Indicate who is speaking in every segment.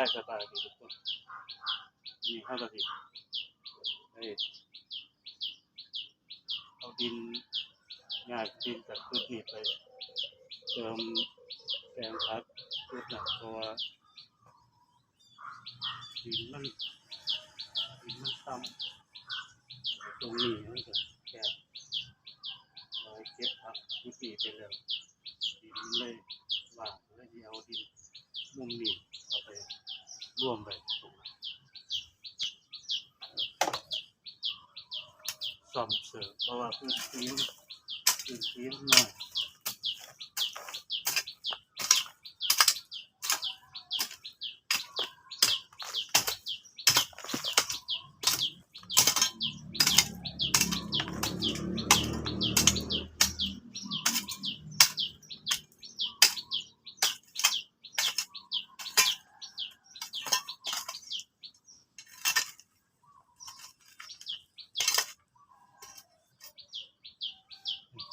Speaker 1: ายสบายดีทุกคนนี่เฮาก็สิได้เอาดินย้ายดินจากจุดนี้ไปเติมแปลงผักจุดนั้นเพราะว่าดินมันต่ำตรงนี้มันก็แคบเราเก็บผักจุดนี้ไปแล้วดินมันเลยว่างเลยสิเอาดินมุมนี้เอาไปร่วมไปตรงนั้นซ่อมเสริมเพราะว่าพื้นที่มันน้อย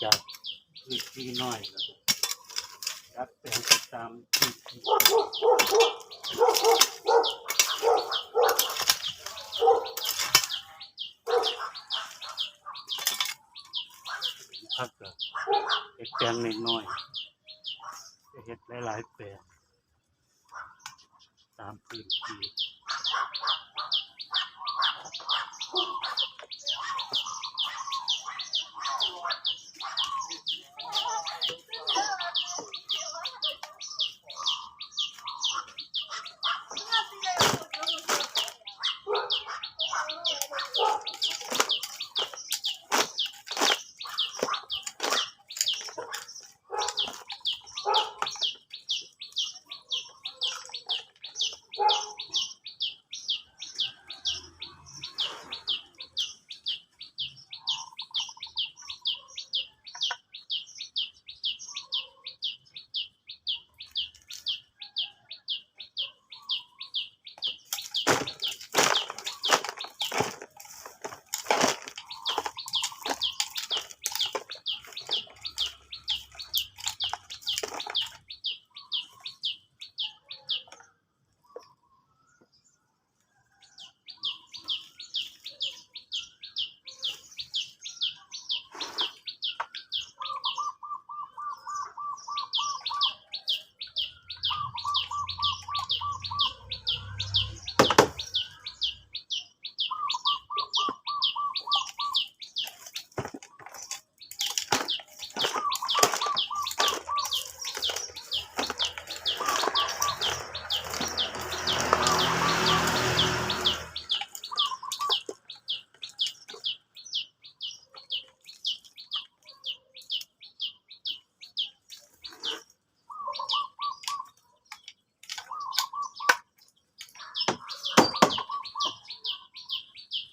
Speaker 1: จากพื้นที่น้อยแล้วก็ดัดแปลงไปตามพื้นที่ผักก็เฮ็ดแปลงน้อยๆจะเฮ็ดหลายๆแปลงตามพื้นที่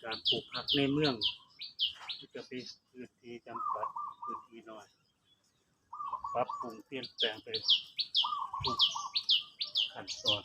Speaker 1: การปลูกผักในเมืองที่จะเป็นพื้นที่จำกัดพื้นที่น้อยปรับปรุงเปลี่ยนแปลงไปทุกขั้นตอน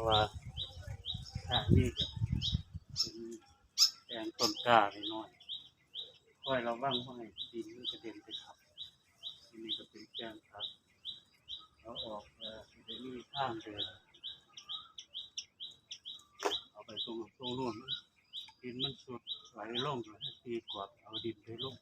Speaker 1: ว่าถ้านี่ก็เป็นแปลงต้นกล้าน้อยๆค่อยระวังบ่ให้ดินมันกระเด็นไปทับอันนี้ก็เป็นแปลงผักเอาออกสิได้มีทางเดินเอาไปตรงนู้นดินมันสุดไหลลงแล้วตีกวาดเอาดินไปลง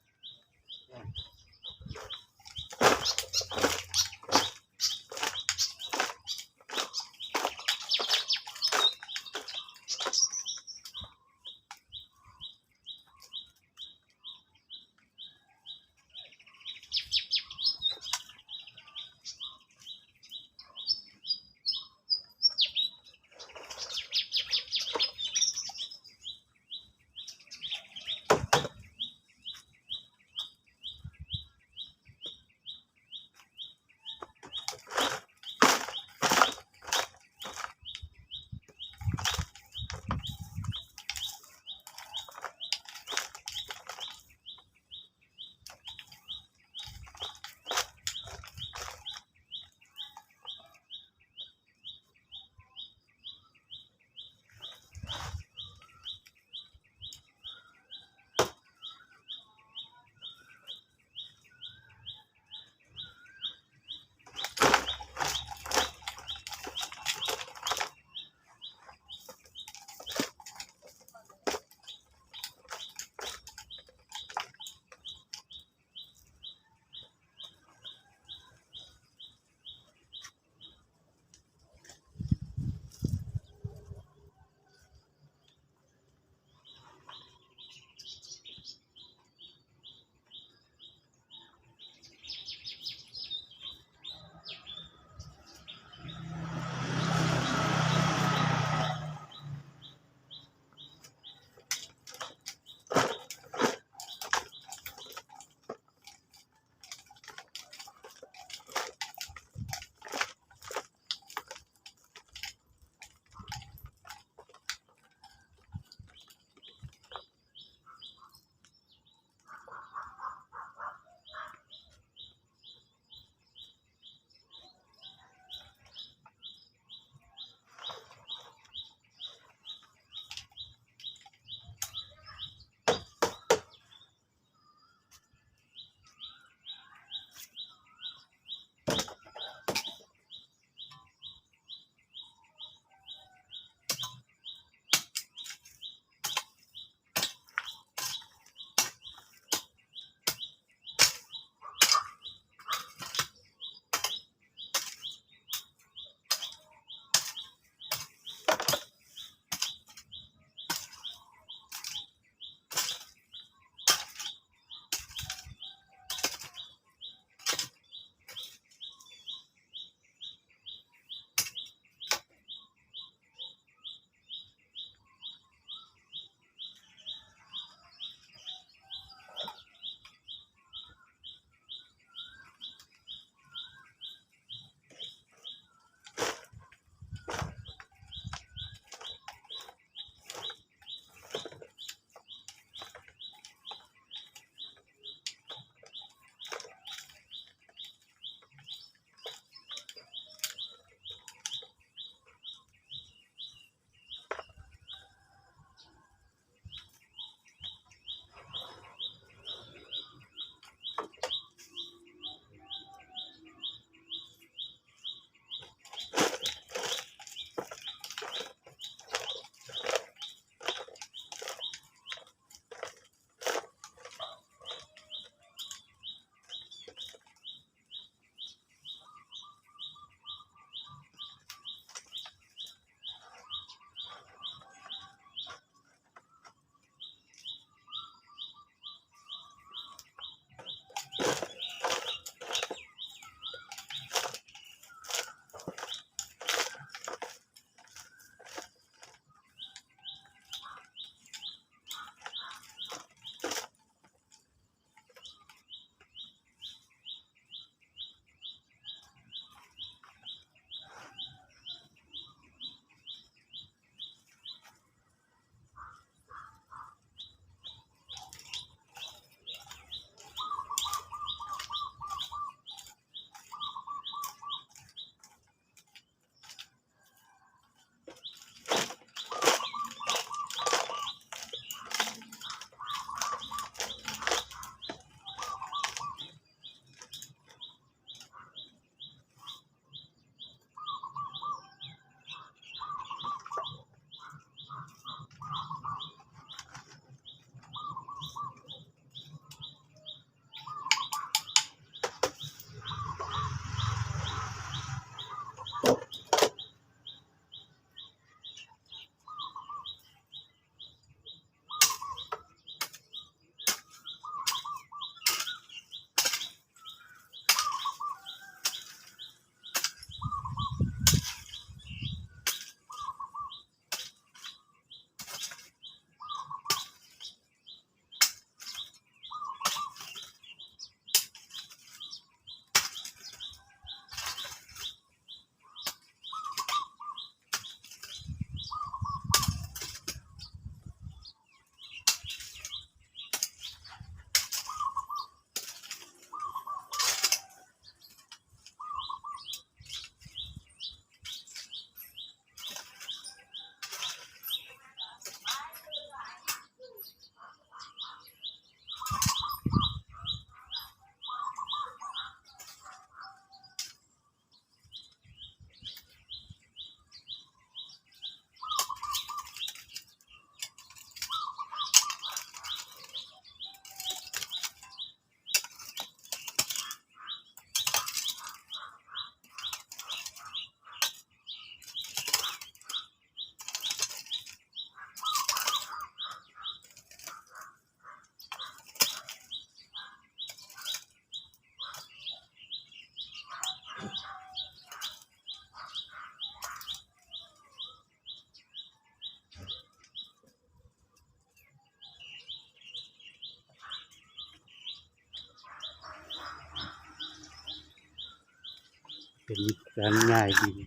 Speaker 1: เป็นการง่ายดิน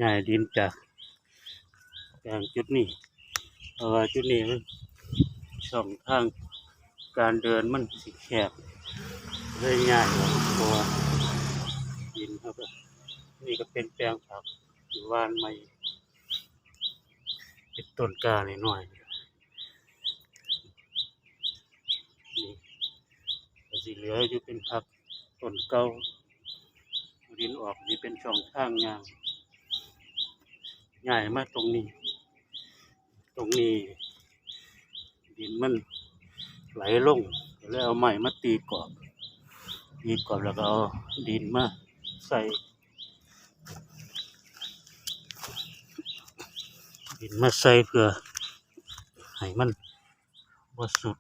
Speaker 1: ง่ายดินจากจุดนี้เพราะว่าจุดนี้มันช่องทางการเดินมันสิแคบเลยง่ายกว่าเพราะว่าดินครับนี่ก็เป็นแปลงผักอยู่บ้านใหม่เป็นต้นกล้าหน่อยนี่ก็สิเหลืออยู่เป็นผักต้นเก่าดินออกนี่เป็นช่องทางง่ายมากตรงนี้ดินมันไหลลงแล้วเอาไม้มาตีกรอบแล้วก็เอาดินมาใส่เพื่อให้มันบ่สุด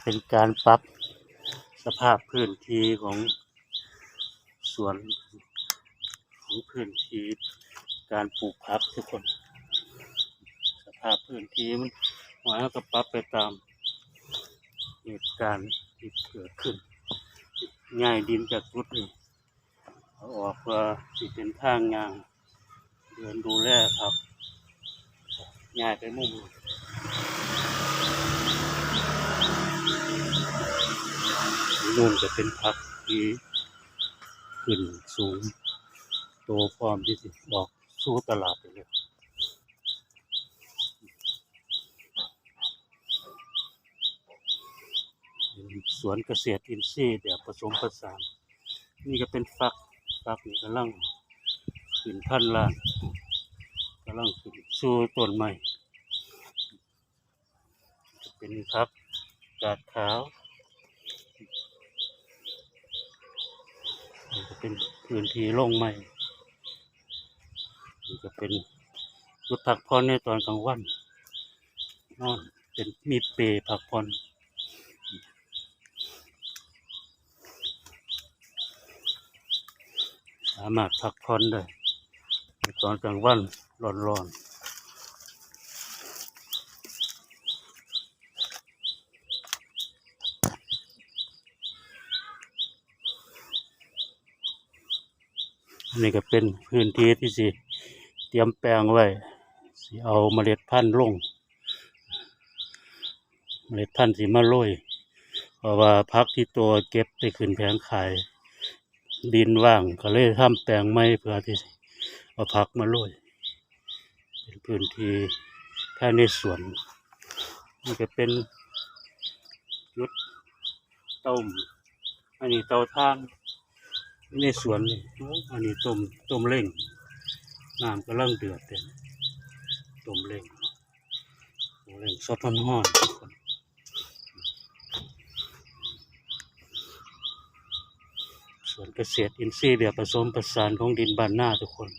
Speaker 1: เป็นการปรับสภาพพื้นที่ของสวนของพื้นที่การปลูกผักทุกคนสภาพพื้นที่มันหมายก็ปรับไปตามเหตุการณ์ที่เกิดขึ้นง่ายดินจากจุดนี้เอาออกว่าสิเป็นทางยางเดินดูแลครับง่ายไปมุมนู่นจะเป็นผักที่ขึ้นสูงโตพร้อมที่จะออกสู่ตลาดไปเลยสวนเกษตรอินทรีย์แบบผสมผสานนี่ก็เป็นฟักนี่กำลังขึ้นพันล้านกำลังขึ้นสู่ต้นใหม่เป็นครับกาดขาวนี่ก็เป็นพื้นที่โล่งใหม่นี่ก็เป็นจุดพักผ่อนในตอนกลางวันนอนเป็นมีเปลพักผ่อนสามารถพักผ่อนได้ในตอนกลางวันร้อนนี่ก็เป็นพื้นที่ที่สิเตรียมแปลงไว้สิเอาเมล็ดพันธุ์ลงเมล็ดพันธุ์สิมาโรยเพราะว่าพักที่ตัวเก็บไปขึ้นแผงขายดินว่างก็เลยทำแปลงไม้เพื่อที่เอาพักมาโรยเป็นพื้นที่ภายในสวนนี่ก็เป็นจุดต้มอันนี้เตาถ่านในสวนนี่อันนี้ต้มเล้งน้ำกำลังเดือดเต็มต้มเล้งซดร้อนทุกคนสวนเกษตรอินทรีย์แบบผสมผสานของดินบ้านนาทุกคน